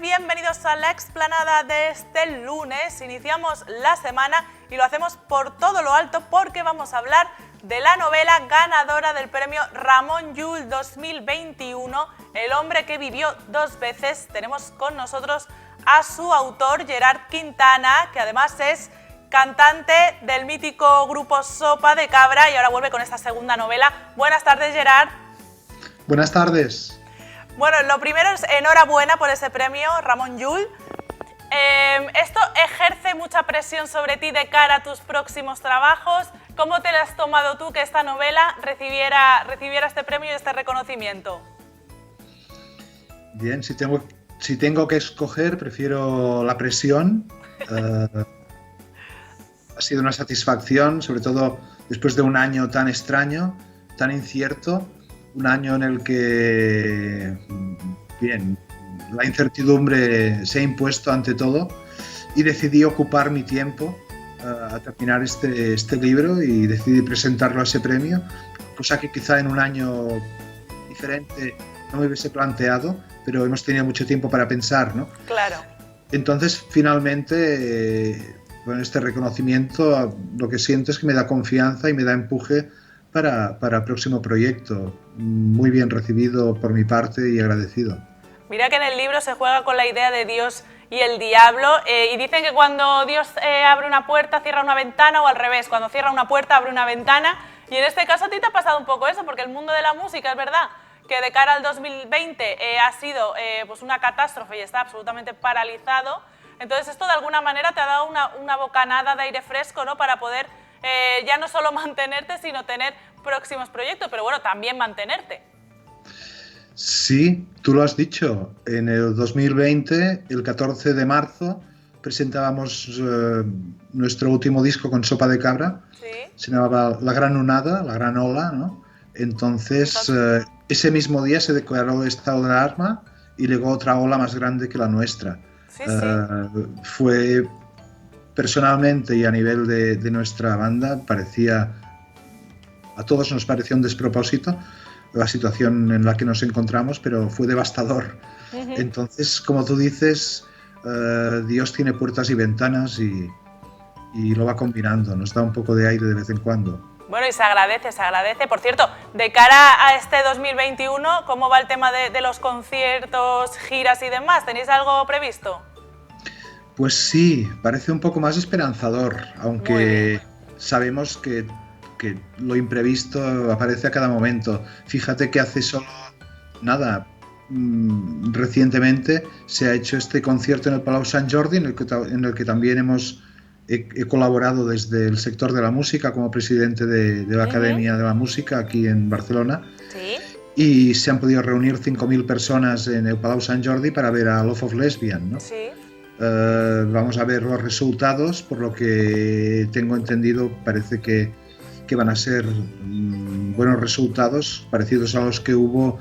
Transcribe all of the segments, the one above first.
bienvenidos a la explanada de este lunes. Iniciamos la semana y lo hacemos por todo lo alto porque vamos a hablar de la novela ganadora del premio Ramon Llull 2021, El hombre que vivió dos veces. Tenemos con nosotros a su autor, Gerard Quintana, que además es cantante del mítico grupo Sopa de Cabra y ahora vuelve con esta segunda novela. Buenas tardes, Gerard. Buenas tardes. Bueno, lo primero es enhorabuena por ese premio, Ramon Llull. ¿Esto ejerce mucha presión sobre ti de cara a tus próximos trabajos? ¿Cómo te lo has tomado tú que esta novela recibiera este premio y este reconocimiento? Bien, si tengo que escoger, prefiero la presión. Ha sido una satisfacción, sobre todo después de un año tan extraño, tan incierto. Un año en el que, bien, la incertidumbre se ha impuesto ante todo y decidí ocupar mi tiempo a terminar este libro y decidí presentarlo a ese premio, cosa que quizá en un año diferente no me hubiese planteado, pero hemos tenido mucho tiempo para pensar, ¿no? Claro. Entonces, finalmente, con este reconocimiento, lo que siento es que me da confianza y me da empuje para el próximo proyecto. Muy bien recibido por mi parte y agradecido. Mira que en el libro se juega con la idea de Dios y el diablo y dicen que cuando Dios abre una puerta cierra una ventana o al revés, cuando cierra una puerta abre una ventana y en este caso a ti te ha pasado un poco eso porque el mundo de la música es verdad que de cara al 2020 ha sido pues una catástrofe y está absolutamente paralizado. Entonces esto de alguna manera te ha dado una bocanada de aire fresco, ¿no? Para poder ya no solo mantenerte, sino tener próximos proyectos, pero bueno, también mantenerte. Sí, tú lo has dicho. En el 2020, el 14 de marzo, presentábamos nuestro último disco con Sopa de Cabra. Sí. Se llamaba La Gran Onada, La Gran Ola, ¿no? Entonces, ese mismo día se declaró el estado de alarma y llegó otra ola más grande que la nuestra. Sí, sí. Fue... Personalmente y a nivel de nuestra banda, a todos nos pareció un despropósito la situación en la que nos encontramos, pero fue devastador. Entonces, como tú dices, Dios tiene puertas y ventanas y lo va combinando, nos da un poco de aire de vez en cuando. Bueno, y se agradece, se agradece. Por cierto, de cara a este 2021, ¿cómo va el tema de los conciertos, giras y demás? ¿Tenéis algo previsto? Pues sí, parece un poco más esperanzador, aunque sabemos que lo imprevisto aparece a cada momento. Fíjate que hace solo nada, recientemente se ha hecho este concierto en el Palau Sant Jordi, en el que también he colaborado desde el sector de la música como presidente de la Academia de la Música aquí en Barcelona. ¿Sí? Y se han podido reunir 5.000 personas en el Palau Sant Jordi para ver a Love of Lesbian, ¿no? Sí. Vamos a ver los resultados, por lo que tengo entendido parece que van a ser buenos resultados parecidos a los que hubo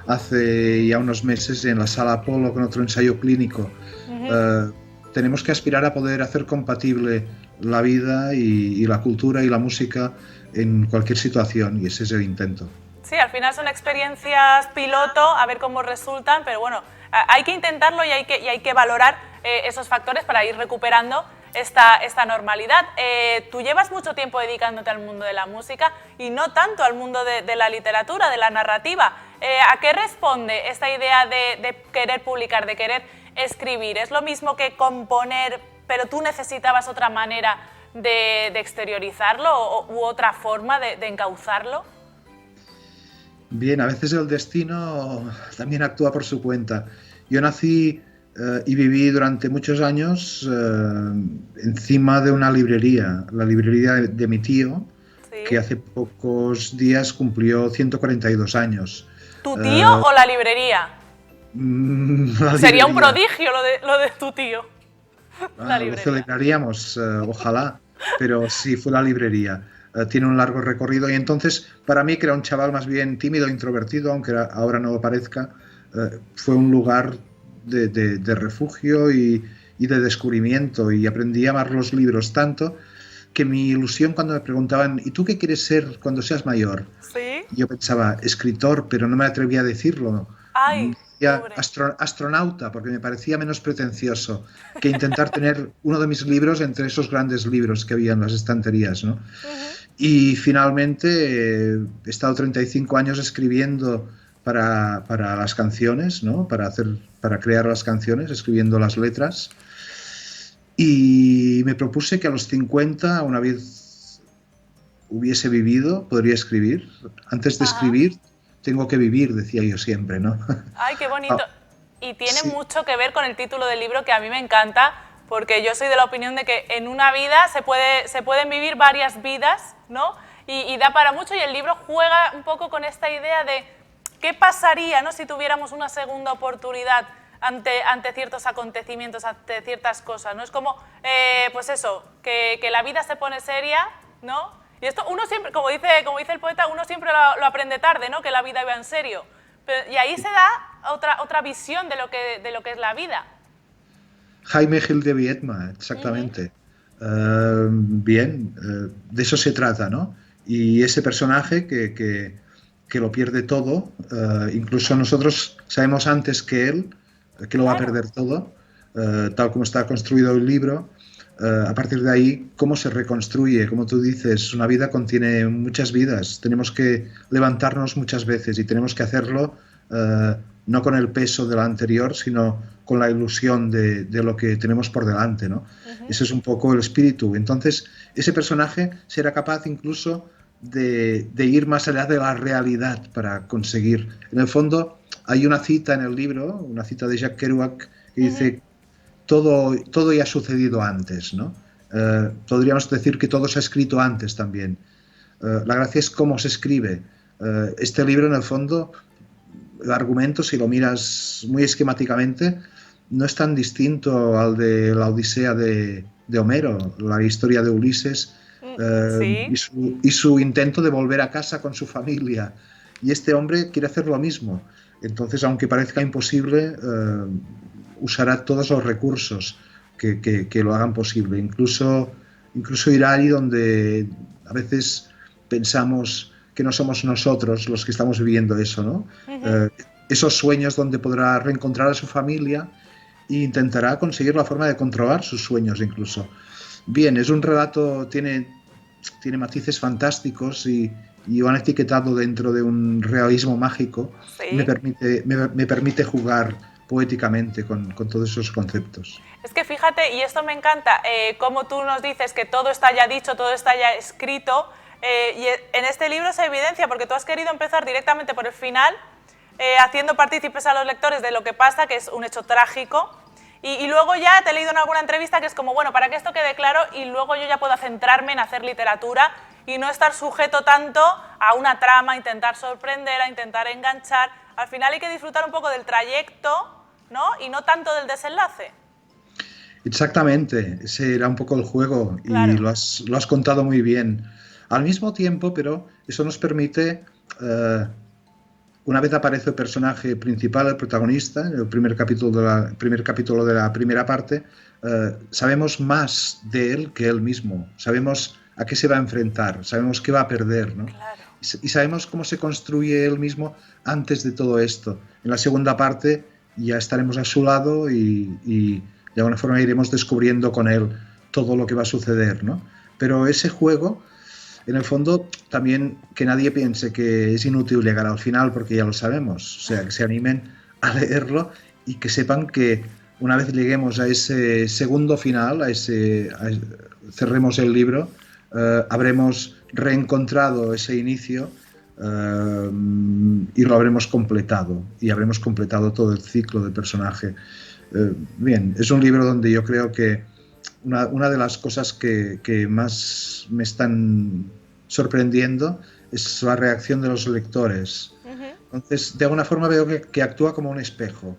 hace ya unos meses en la Sala Apolo con otro ensayo clínico. Tenemos que aspirar a poder hacer compatible la vida y la cultura y la música en cualquier situación y ese es el intento. Sí, al final son experiencias piloto, a ver cómo resultan, pero bueno, hay que intentarlo y hay que valorar esos factores para ir recuperando esta normalidad. Tú llevas mucho tiempo dedicándote al mundo de la música y no tanto al mundo de la literatura, de la narrativa. ¿A qué responde esta idea de querer publicar, de querer escribir? ¿Es lo mismo que componer, pero tú necesitabas otra manera de exteriorizarlo u otra forma de encauzarlo? Bien, a veces el destino también actúa por su cuenta. Yo nací y viví durante muchos años encima de una librería, la librería de mi tío, ¿sí? Que hace pocos días cumplió 142 años. ¿Tu tío o la librería? Sería un prodigio lo de tu tío. Lo celebraríamos, ojalá, pero sí, fue la librería. Tiene un largo recorrido y entonces para mí, que era un chaval más bien tímido e introvertido, aunque ahora no lo parezca, fue un lugar de refugio y de descubrimiento, y aprendí a amar los libros tanto que mi ilusión cuando me preguntaban ¿y tú qué quieres ser cuando seas mayor? ¿Sí? Yo pensaba escritor, pero no me atrevía a decirlo. ¡Ay! decía astronauta, porque me parecía menos pretencioso que intentar tener uno de mis libros entre esos grandes libros que había en las estanterías, ¿no? Y finalmente he estado 35 años escribiendo para las canciones, ¿no? Para crear las canciones, escribiendo las letras. Y me propuse que a los 50, una vez hubiese vivido, podría escribir. Antes de escribir, tengo que vivir, decía yo siempre, ¿no? ¡Ay, qué bonito! Y tiene mucho que ver con el título del libro, que a mí me encanta, porque yo soy de la opinión de que en una vida se pueden vivir varias vidas, ¿no? Y da para mucho, y el libro juega un poco con esta idea de qué pasaría, ¿no?, si tuviéramos una segunda oportunidad ante ciertos acontecimientos, ante ciertas cosas, ¿no? Es como, pues eso, que la vida se pone seria, ¿no? Y esto uno siempre, como dice el poeta, uno siempre lo aprende tarde, ¿no?, que la vida iba en serio. Y ahí se da otra visión de lo que es la vida. Jaime Gil de Biedma, exactamente. Bien, de eso se trata, ¿no? Y ese personaje que lo pierde todo, incluso nosotros sabemos antes que él, que lo va a perder todo, tal como está construido el libro. A partir de ahí, cómo se reconstruye, como tú dices, una vida contiene muchas vidas, tenemos que levantarnos muchas veces y tenemos que hacerlo no con el peso de la anterior, sino con la ilusión de lo que tenemos por delante, ¿no? Ese es un poco el espíritu. Entonces, ese personaje será capaz incluso de ir más allá de la realidad para conseguir. En el fondo, hay una cita en el libro, una cita de Jack Kerouac, que dice: todo ya ha sucedido antes, ¿no? Podríamos decir que todo se ha escrito antes también. La gracia es cómo se escribe. Este libro, en el fondo, el argumento, si lo miras muy esquemáticamente, no es tan distinto al de la Odisea de Homero, la historia de Ulises, y su intento de volver a casa con su familia. Y este hombre quiere hacer lo mismo. Entonces, aunque parezca imposible, usará todos los recursos que lo hagan posible. Incluso irá ahí donde a veces pensamos que no somos nosotros los que estamos viviendo eso, ¿no? Esos sueños donde podrá reencontrar a su familia e intentará conseguir la forma de controlar sus sueños incluso. Bien, es un relato, tiene matices fantásticos y lo han etiquetado dentro de un realismo mágico. Sí. Me permite jugar poéticamente con todos esos conceptos. Es que fíjate, y esto me encanta, como tú nos dices que todo está ya dicho, todo está ya escrito, y en este libro se evidencia, porque tú has querido empezar directamente por el final, haciendo partícipes a los lectores de lo que pasa, que es un hecho trágico, y luego ya te he leído en alguna entrevista que es como, bueno, para que esto quede claro, y luego yo ya puedo centrarme en hacer literatura y no estar sujeto tanto a una trama, a intentar sorprender, a intentar enganchar. Al final hay que disfrutar un poco del trayecto, ¿no?, y no tanto del desenlace. Exactamente, ese era un poco el juego, claro. Y lo has contado muy bien. Al mismo tiempo, pero eso nos permite, una vez aparece el personaje principal, el protagonista, en el primer capítulo de la primera parte, sabemos más de él que él mismo, sabemos a qué se va a enfrentar, sabemos qué va a perder, ¿no? Claro. Y sabemos cómo se construye él mismo antes de todo esto. En la segunda parte ya estaremos a su lado y de alguna forma iremos descubriendo con él todo lo que va a suceder, ¿no? Pero ese juego, en el fondo, también que nadie piense que es inútil llegar al final porque ya lo sabemos. O sea, que se animen a leerlo y que sepan que una vez lleguemos a ese segundo final, cerremos el libro, habremos reencontrado ese inicio y lo habremos completado. Y habremos completado todo el ciclo del personaje. Bien, es un libro donde yo creo que una de las cosas que más me están sorprendiendo es la reacción de los lectores. Entonces, de alguna forma veo que actúa como un espejo.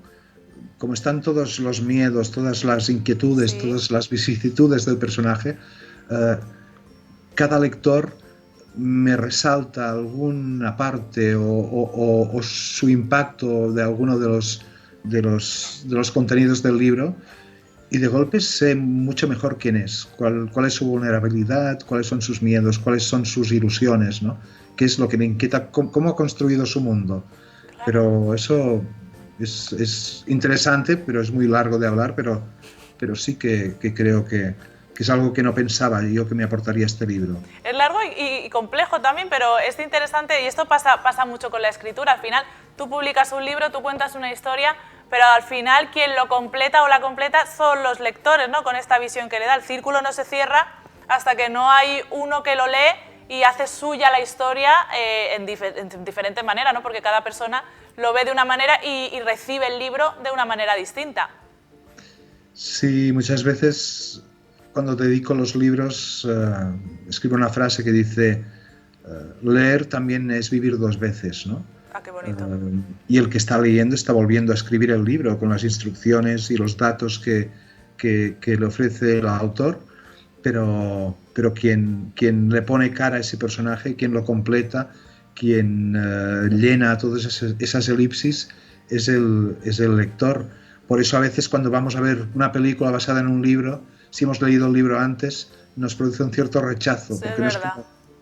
Como están todos los miedos, todas las inquietudes, todas las vicisitudes del personaje, cada lector me resalta alguna parte o su impacto de alguno de los contenidos del libro. Y de golpe sé mucho mejor quién es, cuál es su vulnerabilidad, cuáles son sus miedos, cuáles son sus ilusiones, ¿no? Qué es lo que le inquieta, cómo ha construido su mundo. Claro. Pero eso Es interesante, pero es muy largo de hablar, pero sí que creo que es algo que no pensaba yo que me aportaría este libro. Es largo y complejo también, pero es interesante y esto pasa mucho con la escritura. Al final tú publicas un libro, tú cuentas una historia, pero al final quien lo completa o la completa son los lectores, ¿no? Con esta visión que le da. El círculo no se cierra hasta que no hay uno que lo lee y hace suya la historia en diferentes maneras, ¿no? Porque cada persona lo ve de una manera y recibe el libro de una manera distinta. Sí, muchas veces cuando dedico los libros escribo una frase que dice leer también es vivir dos veces, ¿no? Ah, qué bonito. Y el que está leyendo está volviendo a escribir el libro con las instrucciones y los datos que le ofrece el autor, pero quien le pone cara a ese personaje, quien lo completa, quien llena todas esas elipsis es el lector. Por eso a veces cuando vamos a ver una película basada en un libro, si hemos leído el libro antes, nos produce un cierto rechazo, Sí, porque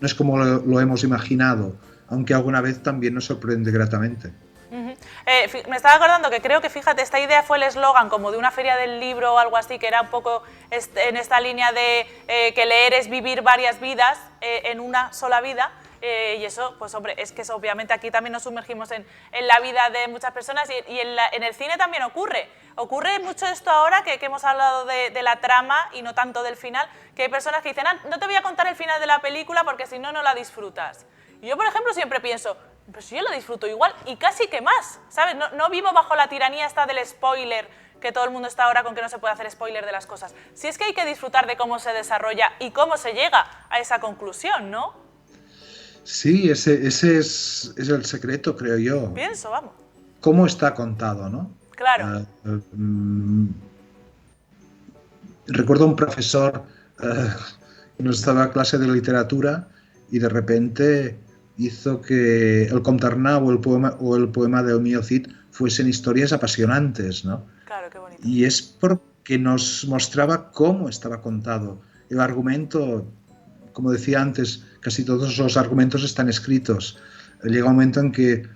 no es como lo hemos imaginado, aunque alguna vez también nos sorprende gratamente. Me estaba acordando que creo que, fíjate, esta idea fue el eslogan como de una feria del libro o algo así, que era un poco en esta línea de que leer es vivir varias vidas en una sola vida. Y eso, pues hombre, es que obviamente aquí también nos sumergimos en la vida de muchas personas y en el cine también ocurre. Ocurre mucho esto ahora que hemos hablado de la trama y no tanto del final, que hay personas que dicen, no te voy a contar el final de la película porque si no, no la disfrutas. Y yo, por ejemplo, siempre pienso, pues si yo la disfruto igual y casi que más, ¿sabes? No vivo bajo la tiranía esta del spoiler, que todo el mundo está ahora con que no se puede hacer spoiler de las cosas. Si es que hay que disfrutar de cómo se desarrolla y cómo se llega a esa conclusión, ¿no? Sí, ese es el secreto, creo yo. Pienso, vamos. ¿Cómo está contado, no? Claro. Recuerdo un profesor que nos daba clase de literatura y de repente hizo que el Comte Arnau o el poema de Omio Cid fuesen historias apasionantes, ¿no? Claro, qué bonito. Y es porque nos mostraba cómo estaba contado. El argumento, como decía antes, casi todos los argumentos están escritos. Llega un momento en que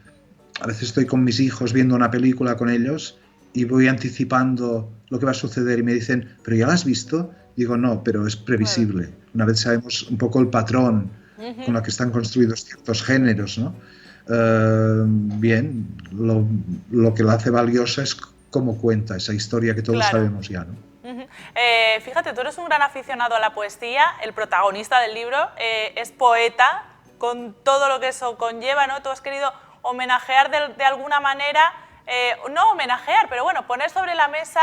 a veces estoy con mis hijos viendo una película con ellos y voy anticipando lo que va a suceder y me dicen, ¿pero ya la has visto? Digo, no, pero es previsible. Una vez sabemos un poco el patrón con el que están construidos ciertos géneros, ¿no? Bien, lo que la hace valiosa es cómo cuenta esa historia que todos sabemos ya, ¿no? Fíjate, tú eres un gran aficionado a la poesía, el protagonista del libro es poeta, con todo lo que eso conlleva, ¿no? Tú has querido homenajear de alguna manera, no homenajear, pero bueno, poner sobre la mesa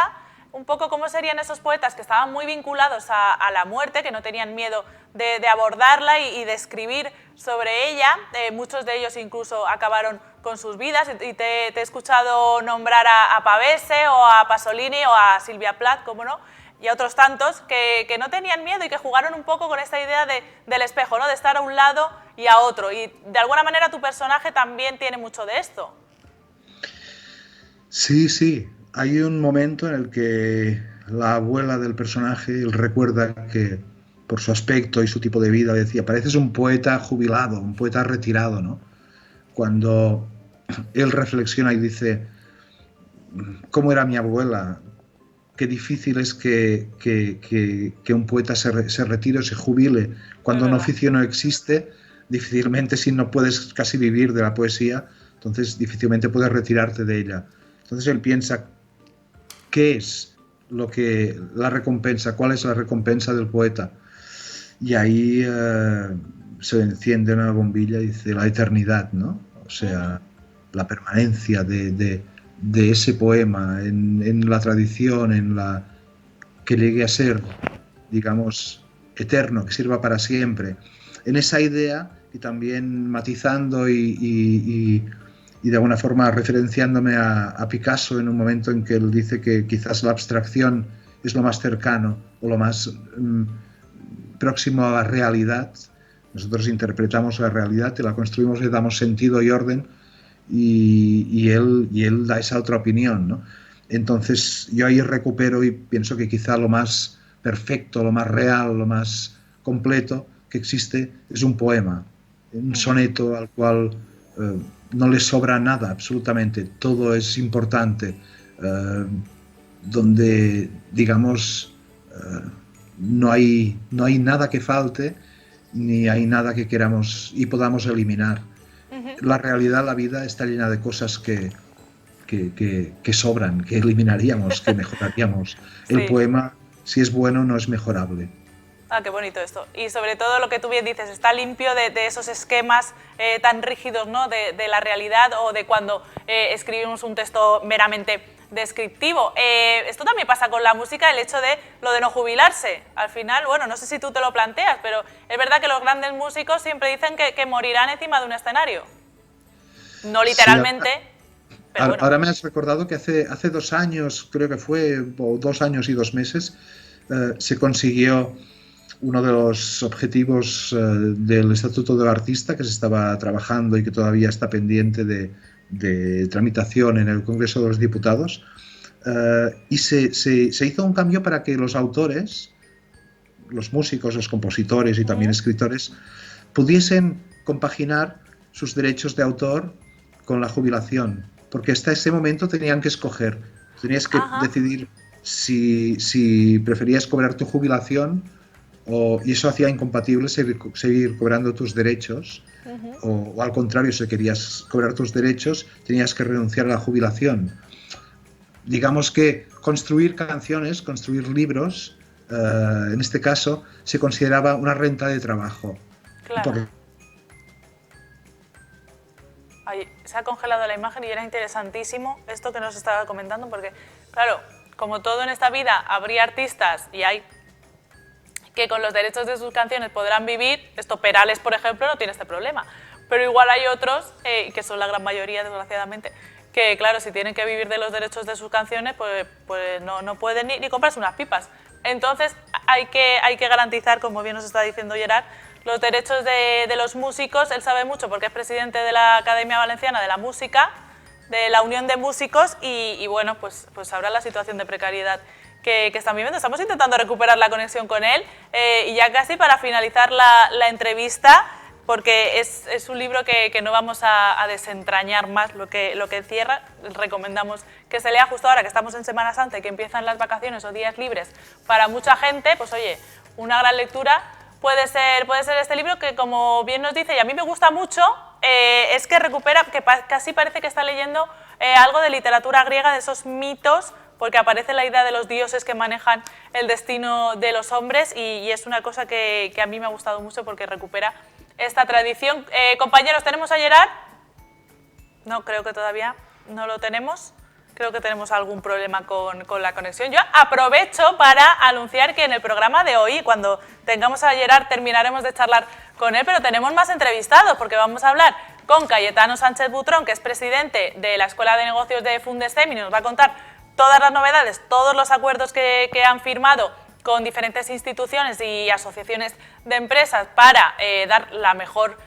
un poco cómo serían esos poetas que estaban muy vinculados a la muerte, que no tenían miedo de abordarla y de escribir sobre ella. Muchos de ellos incluso acabaron con sus vidas y te he escuchado nombrar a Pavese o a Pasolini o a Silvia Plath, como no, y a otros tantos que no tenían miedo y que jugaron un poco con esta idea del espejo, ¿no? De estar a un lado y a otro. Y de alguna manera tu personaje también tiene mucho de esto. Sí, sí. Hay un momento en el que la abuela del personaje él recuerda que por su aspecto y su tipo de vida decía, pareces un poeta jubilado, un poeta retirado, ¿no? Cuando él reflexiona y dice, ¿cómo era mi abuela? Qué difícil es que un poeta se retire o se jubile. Cuando un oficio no existe, difícilmente, si no puedes casi vivir de la poesía, entonces difícilmente puedes retirarte de ella. Entonces él piensa, ¿qué es la recompensa? ¿Cuál es la recompensa del poeta? Y ahí se enciende una bombilla y dice la eternidad, ¿no? O sea, la permanencia de ese poema en la tradición, que llegue a ser, digamos, eterno, que sirva para siempre. En esa idea, y también matizando y de alguna forma referenciándome a Picasso en un momento en que él dice que quizás la abstracción es lo más cercano o lo más próximo a la realidad. Nosotros interpretamos la realidad y la construimos, le damos sentido y orden, y él da esa otra opinión, ¿no? Entonces yo ahí recupero y pienso que quizá lo más perfecto, lo más real, lo más completo que existe es un poema, un soneto al cual no le sobra nada, absolutamente, todo es importante, donde, digamos, no hay nada que falte, ni hay nada que queramos y podamos eliminar. La realidad, la vida está llena de cosas que sobran, que eliminaríamos, que mejoraríamos. Sí. El poema, si es bueno, no es mejorable. Ah, qué bonito esto. Y sobre todo lo que tú bien dices, está limpio de esos esquemas tan rígidos, ¿no? de la realidad o de cuando escribimos un texto meramente descriptivo. Esto también pasa con la música, el hecho de lo de no jubilarse. Al final, bueno, no sé si tú te lo planteas, pero es verdad que los grandes músicos siempre dicen que morirán encima de un escenario. No literalmente, sí, pero bueno. Ahora me has recordado que hace 2 años, creo que fue, o 2 años y 2 meses, se consiguió uno de los objetivos del Estatuto del Artista que se estaba trabajando y que todavía está pendiente de tramitación en el Congreso de los Diputados, y se hizo un cambio para que los autores, los músicos, los compositores y también escritores pudiesen compaginar sus derechos de autor con la jubilación, porque hasta ese momento tenían que escoger, tenías que decidir si preferías cobrar tu jubilación y eso hacía incompatible seguir cobrando tus derechos, o al contrario, si querías cobrar tus derechos, tenías que renunciar a la jubilación. Digamos que construir canciones, construir libros, en este caso, se consideraba una renta de trabajo. Claro. Ay, se ha congelado la imagen y era interesantísimo esto que nos estaba comentando, porque, claro, como todo en esta vida, habría artistas y hay que con los derechos de sus canciones podrán vivir. Esto, Perales, por ejemplo, no tiene este problema. Pero igual hay otros, que son la gran mayoría, desgraciadamente, que, claro, si tienen que vivir de los derechos de sus canciones, pues no pueden ni comprarse unas pipas. Entonces, hay que garantizar, como bien nos está diciendo Gerard, los derechos de los músicos. Él sabe mucho porque es presidente de la Academia Valenciana de la Música, de la Unión de Músicos, y bueno, pues sabrá la situación de precariedad que están viviendo. Estamos intentando recuperar la conexión con él, y ya casi para finalizar la entrevista, porque es un libro que no vamos a desentrañar más lo que encierra. Recomendamos que se lea justo ahora que estamos en Semana Santa y que empiezan las vacaciones o días libres para mucha gente. Pues oye, una gran lectura puede ser este libro que, como bien nos dice, y a mí me gusta mucho, es que recupera, que casi parece que está leyendo algo de literatura griega, de esos mitos, porque aparece la idea de los dioses que manejan el destino de los hombres, y es una cosa que a mí me ha gustado mucho porque recupera esta tradición. Compañeros, ¿tenemos a Gerard? No, creo que todavía no lo tenemos. Creo que tenemos algún problema con la conexión. Yo aprovecho para anunciar que en el programa de hoy, cuando tengamos a Gerard, terminaremos de charlar con él, pero tenemos más entrevistados, porque vamos a hablar con Cayetano Sánchez Butrón, que es presidente de la Escuela de Negocios de Fundestem, y nos va a contar todas las novedades, todos los acuerdos que han firmado con diferentes instituciones y asociaciones de empresas para dar la mejor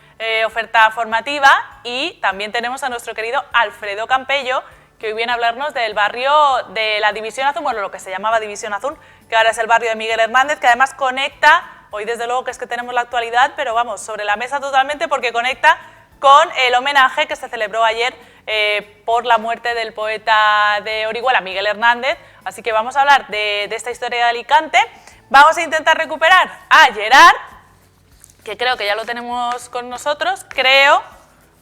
oferta formativa. Y también tenemos a nuestro querido Alfredo Campello, que hoy viene a hablarnos del barrio de la División Azul, bueno, lo que se llamaba División Azul, que ahora es el barrio de Miguel Hernández, que además conecta, hoy desde luego que es que tenemos la actualidad, pero vamos, sobre la mesa totalmente, porque conecta con el homenaje que se celebró ayer por la muerte del poeta de Orihuela, Miguel Hernández. Así que vamos a hablar de esta historia de Alicante. Vamos a intentar recuperar a Gerard, que creo que ya lo tenemos con nosotros, creo.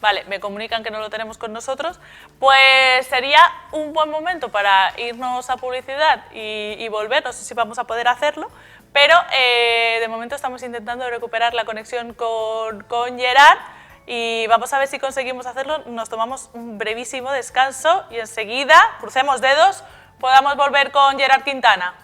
Vale, me comunican que no lo tenemos con nosotros. Pues sería un buen momento para irnos a publicidad y volver. No sé si vamos a poder hacerlo, pero de momento estamos intentando recuperar la conexión con Gerard. Y vamos a ver si conseguimos hacerlo. Nos tomamos un brevísimo descanso y enseguida, crucemos dedos, podamos volver con Gerard Quintana.